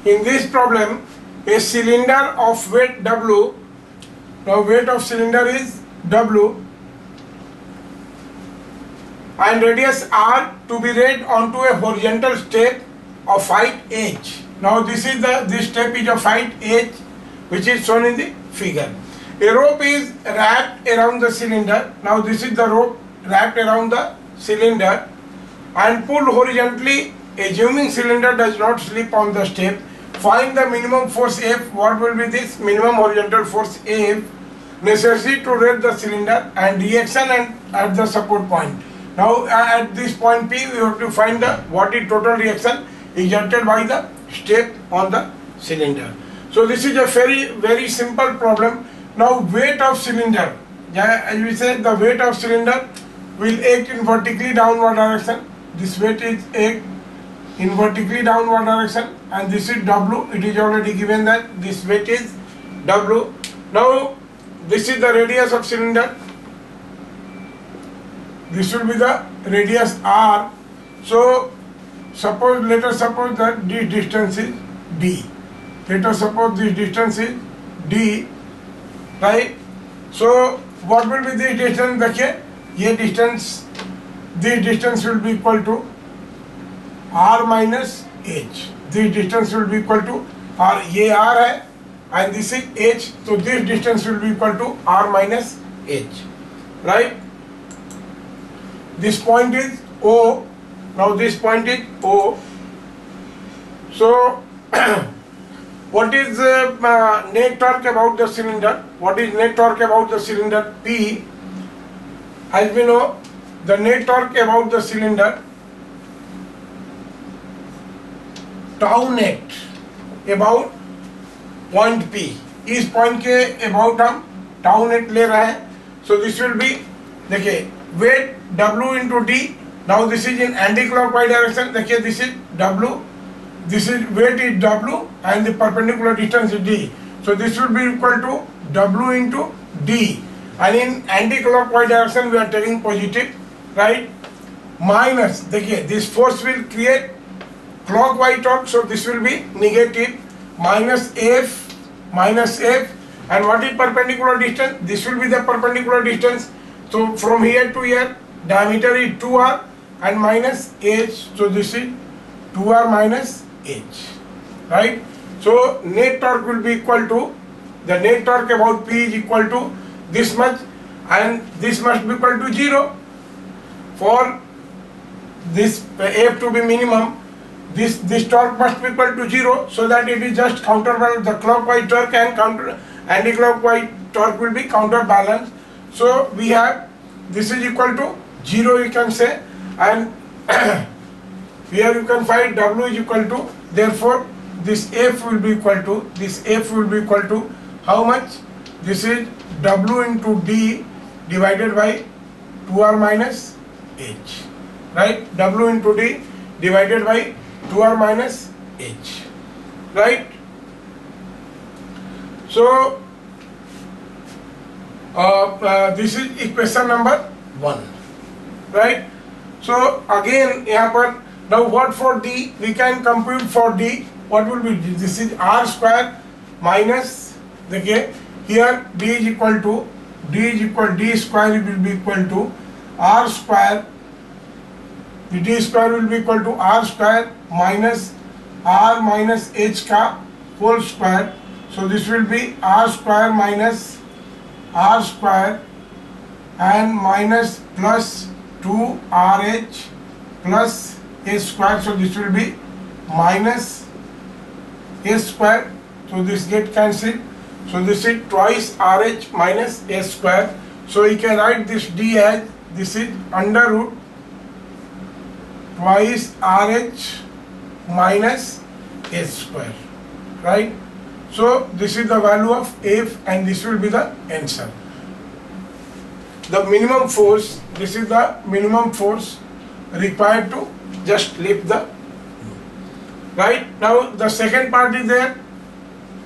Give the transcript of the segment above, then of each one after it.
In this problem, a cylinder of weight W, now weight of cylinder is W, and radius R to be laid onto a horizontal step of height h. Now this step is of height h, which is shown in the figure. A rope is wrapped around the cylinder. Now this is the rope wrapped around the cylinder and pulled horizontally. Assuming cylinder does not slip on the step, find the minimum force F. What will be this minimum horizontal force F necessary to raise the cylinder, and reaction at the support point. Now at this point P, we have to find what is total reaction exerted by the step on the cylinder. So this is a very simple problem. Now weight of cylinder, as we say, the weight of cylinder will act in vertically downward direction. This weight is act in vertically downward direction, and this is W. It is already given that this weight is W. Now this is the radius of cylinder. This will be the radius R. So let us suppose that this distance is D. Let us suppose this distance is D, right? So what will be this distance? देखिए this distance will be equal to R minus H. This distance will be equal to R. ये R है and this is H. So this distance will be equal to R minus H, right? This point is O. Now this point is O. So what is net torque about the cylinder? What is net torque about the cylinder? P. As we know, the net torque about the cylinder, tau net about point P. इस point के about हम tau net ले रहे हैं. So this will be, देखिए, weight W into D. Now this is in anti-clockwise direction. देखिए, this is W. This is weight is W and the perpendicular distance is D. So this will be equal to W into D. And in anti-clockwise direction we are taking positive, right? Minus, देखिए, this force will create clockwise torque. So this will be negative, minus F. And what is perpendicular distance? This will be the perpendicular distance. So from here to here, diameter is 2R and minus H. So this is 2R minus H, right? So net torque will be equal to, the net torque about P is equal to this much, and this must be equal to 0. For this F to be minimum, this torque must be equal to 0, so that it is just counterbalance. The clockwise torque and anti-clockwise torque will be counterbalanced. So we have this is equal to 0, you can say, and here you can find W is equal to, therefore this F will be equal to how much? This is W into D divided by 2R minus H, right? W into D divided by 2R minus H, right? So this is equation number 1, right? So again यहाँ पर, now what for D? We can compute for D. What will be D? This is R square minus, देखिए, here D is equal to D square will be equal to R square. The D square will be equal to R square minus R minus H का whole square. So this will be R square minus R square and minus plus 2RH plus A square. So this will be minus A square. So this get cancelled. So this is twice RH minus A square. So you can write this D as, this is under root twice RH minus A square, right? So this is the value of F and this will be the answer. The minimum force, this is the minimum force required to just lift the, right? Now the second part is there.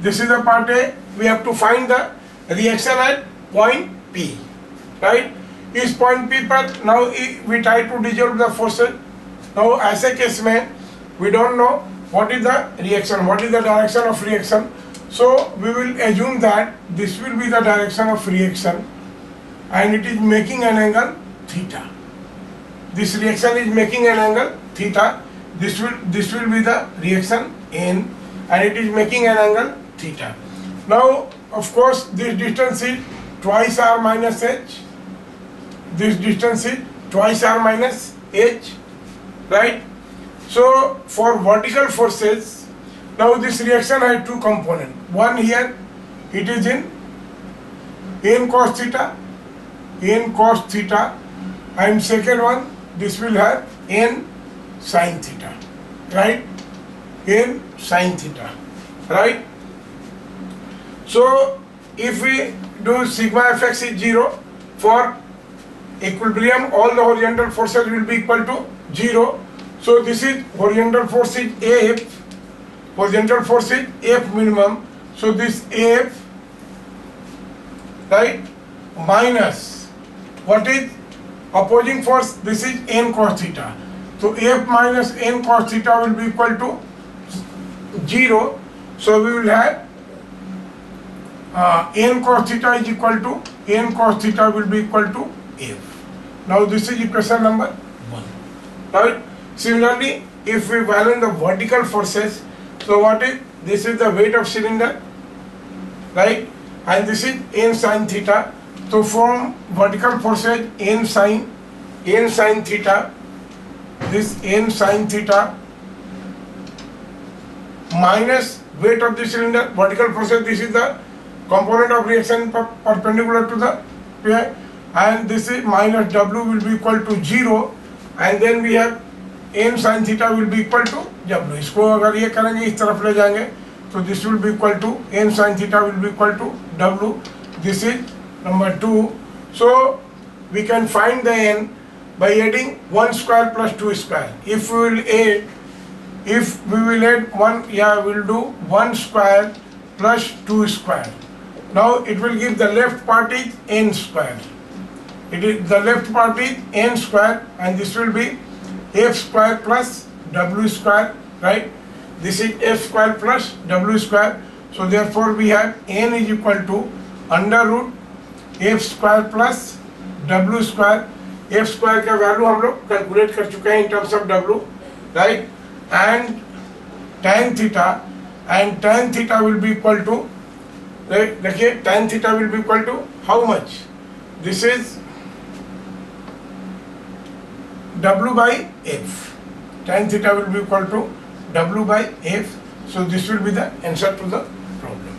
This is the part A. We have to find the reaction at point P, right? Is point P पर, now we try to dissolve the forces. Now ऐसे case में we don't know what is the reaction, what is the direction of reaction. So we will assume that this will be the direction of reaction and it is making an angle theta. This reaction is making an angle theta. This will be the reaction N and it is making an angle theta. Now of course this distance is twice r minus h. This distance is twice r minus h, right? So for vertical forces, now this reaction has two components. One here, it is in n cos theta, and second one, this will have n sin theta, right? N sin theta, right? So if we do sigma fx is 0, for equilibrium all the horizontal forces will be equal to 0. So this is horizontal force is F, horizontal force is F minimum. So this F, right, minus what is opposing force, this is n cos theta. So F minus n cos theta will be equal to 0. So we will have n cos theta is equal to n cos theta will be equal to F. Now this is equation number 1. Right? Similarly, if we value the vertical forces, so what is, this is the weight of cylinder, right? And this is n sin theta. So from vertical forces n sin theta, this n sin theta minus weight of the cylinder, vertical forces, this is the component of reaction perpendicular to the pair, and this is minus W will be equal to 0, and then we have n sin theta will be equal to W. इसको अगर ये करेंगे इस तरफ ले जाएंगे तो this will be equal to n sin theta will be equal to W. This is number 2. So we can find the n by adding 1 square plus 2 square. If we will add 1, yeah, we'll do 1 square plus 2 square. Now it will give the left part is n square. It is the left part is n square, and this will be f square plus w square, right? This is f square plus w square. So therefore we have n is equal to under root f square plus w square. f square का value हम लोग calculate कर चुके हैं in terms of w, right? And tan theta will be equal to, देखिए tan theta will be equal to how much? This is W by F. Tan theta will be equal to W by F. So this will be the answer to the problem.